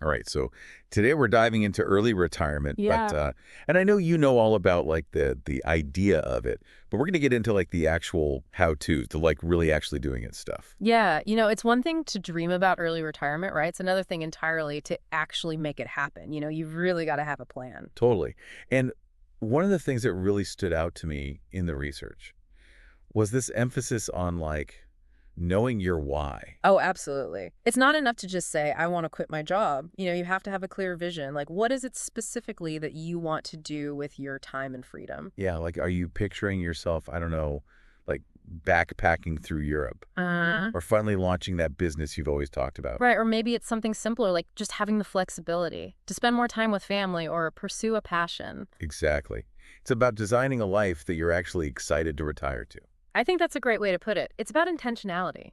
All right, so today we're diving into early retirement, but Yeah. and I know you know all about like the idea of it, but we're going to get into like the actual how-to, to like really actually doing it stuff. Yeah. It's one thing to dream about early retirement, right? It's another thing entirely to actually make it happen. You've really got to have a plan. Totally. And one of the things that really stood out to me in the research was this emphasis on like knowing your why. Oh, absolutely. It's not enough to just say, I want to quit my job. You have to have a clear vision. Like, what is it specifically that you want to do with your time and freedom? Yeah, like are you picturing yourself, I don't know, like backpacking through Europe or finally launching that business you've always talked about? Right. Or maybe it's something simpler, like just having the flexibility to spend more time with family or pursue a passion. Exactly. It's about designing a life that you're actually excited to retire to. I think that's a great way to put it. It's about intentionality.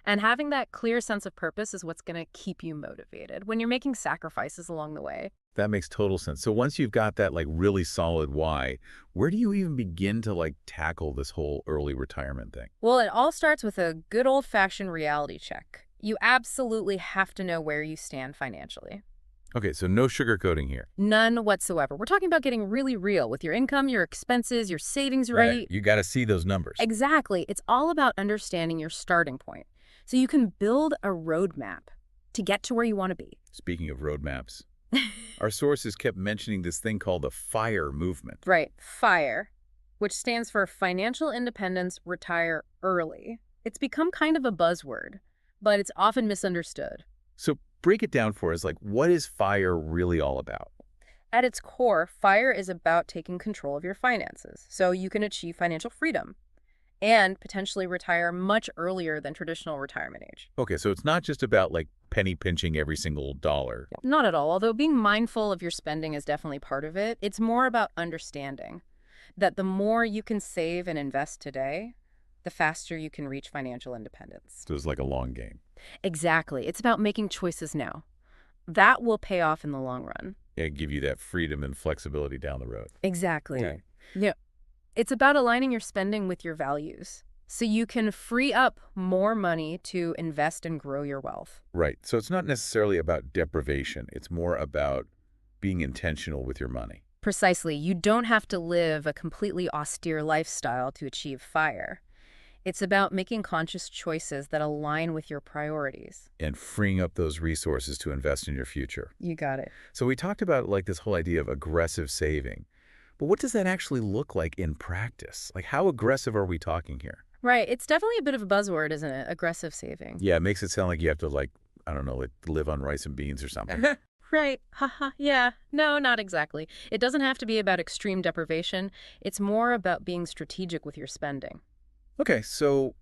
And having that clear sense of purpose is what's going to keep you motivated when you're making sacrifices along the way. That makes total sense. So once you've got that like really solid why, where do you even begin to like tackle this whole early retirement thing? Well, it all starts with a good old-fashioned reality check. You absolutely have to know where you stand financially. Okay, so no sugarcoating here. None whatsoever. We're talking about getting really real with your income, your expenses, your savings rate. You got to see those numbers. Exactly. It's all about understanding your starting point so you can build a roadmap to get to where you want to be. Speaking of roadmaps, our sources kept mentioning this thing called the FIRE movement. Right. FIRE, which stands for Financial Independence Retire Early. It's become kind of a buzzword, but it's often misunderstood. So break it down for us. Like, what is FIRE really all about? At its core, FIRE is about taking control of your finances so you can achieve financial freedom and potentially retire much earlier than traditional retirement age. Okay, so it's not just about like penny pinching every single dollar. Not at all, although being mindful of your spending is definitely part of it. It's more about understanding that the more you can save and invest today, the faster you can reach financial independence. So it's like a long game. Exactly. It's about making choices now. That will pay off in the long run. Yeah, give you that freedom and flexibility down the road. Exactly. Okay. Yeah. It's about aligning your spending with your values so you can free up more money to invest and grow your wealth. Right. So it's not necessarily about deprivation. It's more about being intentional with your money. Precisely. You don't have to live a completely austere lifestyle to achieve FIRE. It's about making conscious choices that align with your priorities. And freeing up those resources to invest in your future. You got it. So we talked about like this whole idea of aggressive saving. But what does that actually look like in practice? Like how aggressive are we talking here? Right. It's definitely a bit of a buzzword, isn't it? Aggressive saving. Yeah, it makes it sound like you have to like, I don't know, like live on rice and beans or something. Right. Haha. Yeah. No, not exactly. It doesn't have to be about extreme deprivation. It's more about being strategic with your spending. Okay, so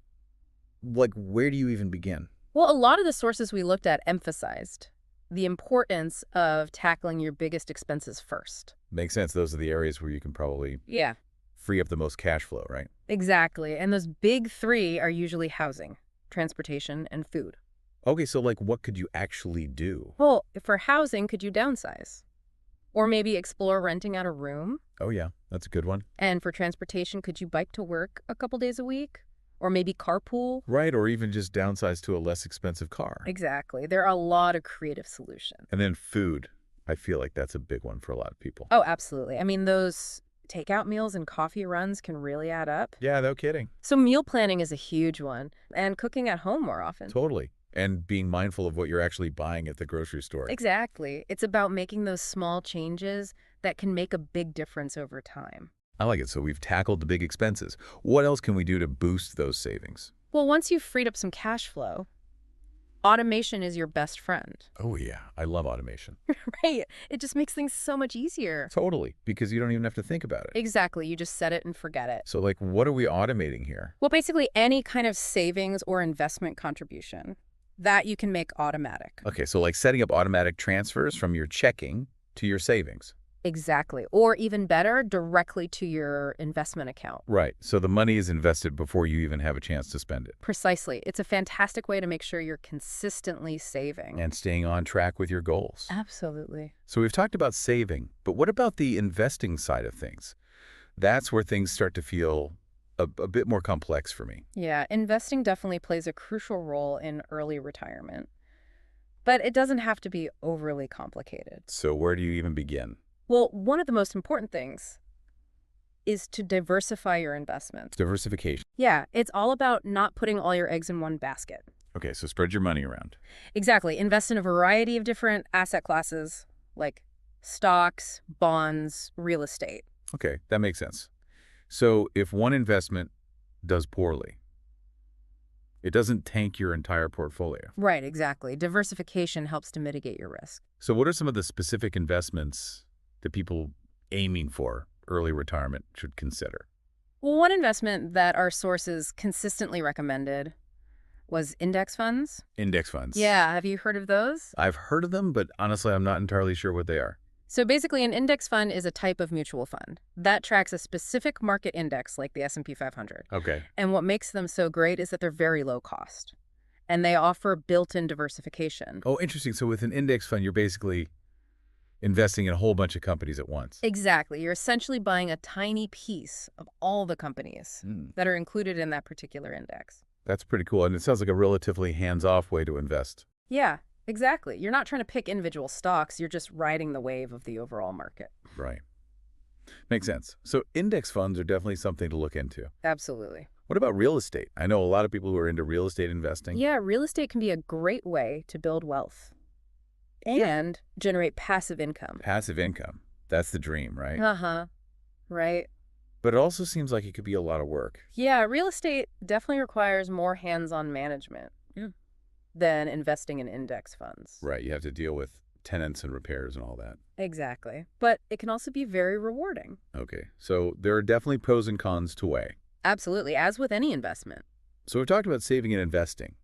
like where do you even begin? Well, a lot of the sources we looked at emphasized the importance of tackling your biggest expenses first. Makes sense. Those are the areas where you can probably Yeah. free up the most cash flow, right? Exactly. And those big three are usually housing, transportation, and food. Okay, so like what could you actually do? Well, for housing, could you downsize? Or maybe explore renting out a room? Oh yeah, that's a good one. And for transportation, could you bike to work a couple days a week? Or maybe carpool? Right, or even just downsize to a less expensive car. Exactly. There are a lot of creative solutions. And then food. I feel like that's a big one for a lot of people. Oh, absolutely. I mean, those takeout meals and coffee runs can really add up. Yeah, no kidding. So meal planning is a huge one, and cooking at home more often. Totally. And being mindful of what you're actually buying at the grocery store. Exactly. It's about making those small changes that can make a big difference over time. I like it. So we've tackled the big expenses. What else can we do to boost those savings? Well, once you've freed up some cash flow, automation is your best friend. Oh yeah, I love automation. Right. It just makes things so much easier. Totally, because you don't even have to think about it. Exactly. You just set it and forget it. So like, what are we automating here? Well, basically any kind of savings or investment contribution that you can make automatic. Okay, so like setting up automatic transfers from your checking to your savings. Exactly. Or even better, directly to your investment account. Right, so the money is invested before you even have a chance to spend it. Precisely. It's a fantastic way to make sure you're consistently saving. And staying on track with your goals. Absolutely. So we've talked about saving, but what about the investing side of things? That's where things start to feel a bit more complex for me. Yeah, investing definitely plays a crucial role in early retirement. but it doesn't have to be overly complicated. So where do you even begin? Well, one of the most important things is to diversify your investments. Diversification. Yeah, it's all about not putting all your eggs in one basket. Okay, so spread your money around. Exactly. Invest in a variety of different asset classes like stocks, bonds, real estate. Okay, that makes sense. So if one investment does poorly, it doesn't tank your entire portfolio. Right, exactly. Diversification helps to mitigate your risk. So what are some of the specific investments that people aiming for early retirement should consider? Well, one investment that our sources consistently recommended was index funds. Index funds. Yeah, have you heard of those? I've heard of them, but honestly, I'm not entirely sure what they are. So basically, an index fund is a type of mutual fund that tracks a specific market index like the S&P 500. Okay. And what makes them so great is that they're very low cost, and they offer built-in diversification. Oh, interesting. So with an index fund, you're basically investing in a whole bunch of companies at once. Exactly. You're essentially buying a tiny piece of all the companies that are included in that particular index. That's pretty cool. And it sounds like a relatively hands-off way to invest. Yeah, exactly. You're not trying to pick individual stocks. You're just riding the wave of the overall market. Right. Makes sense. So index funds are definitely something to look into. Absolutely. What about real estate? I know a lot of people who are into real estate investing. Yeah, real estate can be a great way to build wealth and generate passive income. Passive income. That's the dream, right? Uh-huh. Right. But it also seems like it could be a lot of work. Yeah, real estate definitely requires more hands-on management than investing in index funds. Right. You have to deal with tenants and repairs and all that. Exactly. But it can also be very rewarding. Okay. So there are definitely pros and cons to weigh. Absolutely, as with any investment. So we've talked about saving and investing.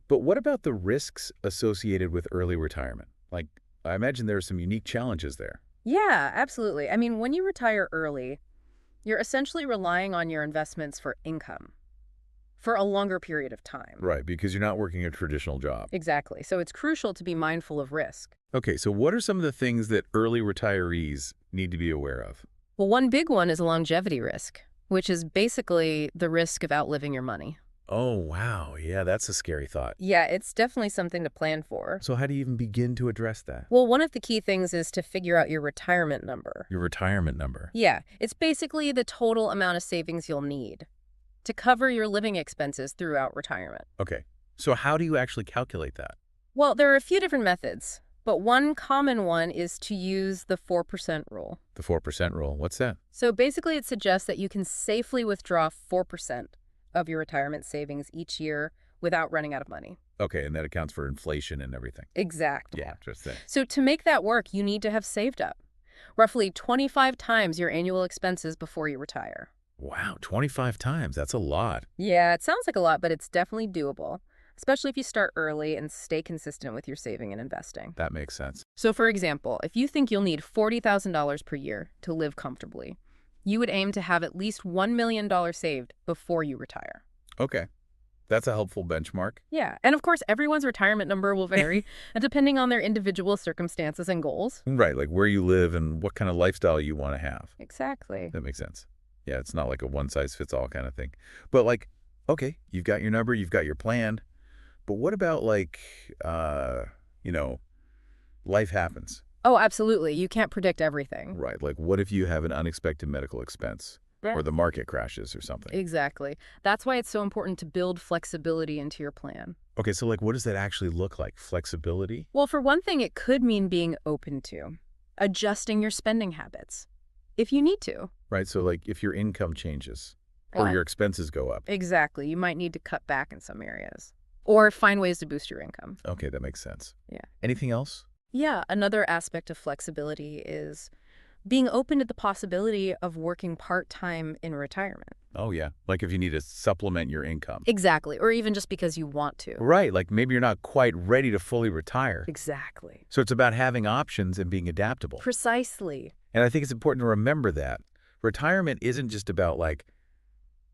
But what about the risks associated with early retirement? Like, I imagine there are some unique challenges there. Yeah, absolutely. I mean, when you retire early, you're essentially relying on your investments for income for a longer period of time. Right, because you're not working a traditional job. Exactly. So it's crucial to be mindful of risk. Okay, so what are some of the things that early retirees need to be aware of? Well, one big one is a longevity risk, which is basically the risk of outliving your money. Oh, wow. Yeah, that's a scary thought. Yeah, it's definitely something to plan for. So how do you even begin to address that? Well, one of the key things is to figure out your retirement number. Your retirement number. Yeah, it's basically the total amount of savings you'll need to cover your living expenses throughout retirement. Okay, so how do you actually calculate that? Well, there are a few different methods, but one common one is to use the 4% rule. The 4% rule. What's that? So basically, it suggests that you can safely withdraw 4% of your retirement savings each year without running out of money. Okay, and that accounts for inflation and everything. Exactly. Yeah, just that. So to make that work, you need to have saved up roughly 25 times your annual expenses before you retire. Wow, 25 times. That's a lot. Yeah, it sounds like a lot, but it's definitely doable, especially if you start early and stay consistent with your saving and investing. That makes sense. So for example, if you think you'll need $40,000 per year to live comfortably, you would aim to have at least $1 million saved before you retire. Okay, that's a helpful benchmark. Yeah, and of course, everyone's retirement number will vary depending on their individual circumstances and goals. Right, like where you live and what kind of lifestyle you want to have. Exactly. That makes sense. Yeah, it's not like a one-size-fits-all kind of thing. But like, okay, you've got your number, you've got your plan. But what about like, you know, life happens? Oh, absolutely. You can't predict everything. Right, like what if you have an unexpected medical expense or the market crashes or something? Exactly. That's why it's so important to build flexibility into your plan. Okay, so like what does that actually look like? Flexibility? Well, for one thing, it could mean being open to adjusting your spending habits if you need to. Right, so like if your income changes or your expenses go up. Exactly. You might need to cut back in some areas or find ways to boost your income. Okay, that makes sense. Yeah. Anything else? Yeah, another aspect of flexibility is being open to the possibility of working part-time in retirement. Oh, yeah. Like if you need to supplement your income. Exactly, or even just because you want to. Right, like maybe you're not quite ready to fully retire. Exactly. So it's about having options and being adaptable. Precisely. And I think it's important to remember that retirement isn't just about like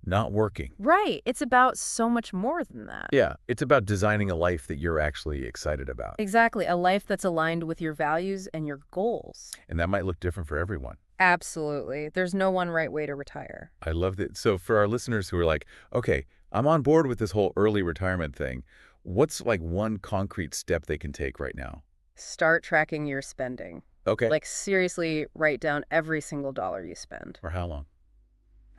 not working. Right. It's about so much more than that. Yeah, it's about designing a life that you're actually excited about. Exactly. A life that's aligned with your values and your goals. And that might look different for everyone. Absolutely. There's no one right way to retire. I love that. So for our listeners who are like, okay, I'm on board with this whole early retirement thing, What's like one concrete step they can take right now? Start tracking your spending. Okay. Like, seriously, write down every single dollar you spend. For how long?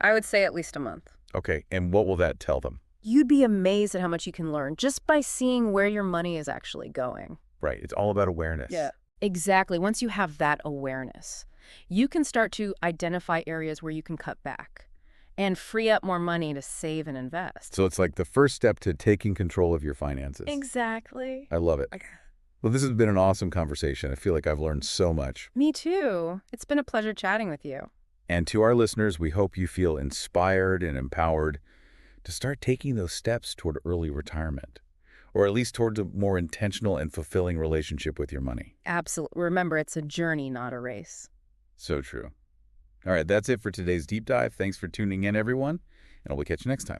I would say at least a month. Okay. And what will that tell them? You'd be amazed at how much you can learn just by seeing where your money is actually going. Right. It's all about awareness. Yeah. Exactly. Once you have that awareness, you can start to identify areas where you can cut back and free up more money to save and invest. So it's like the first step to taking control of your finances. Exactly. I love it. Well, this has been an awesome conversation. I feel like I've learned so much. Me too. It's been a pleasure chatting with you. And to our listeners, we hope you feel inspired and empowered to start taking those steps toward early retirement, or at least towards a more intentional and fulfilling relationship with your money. Absolutely. Remember, it's a journey, not a race. So true. All right, that's it for today's deep dive. Thanks for tuning in, everyone, and we'll catch you next time.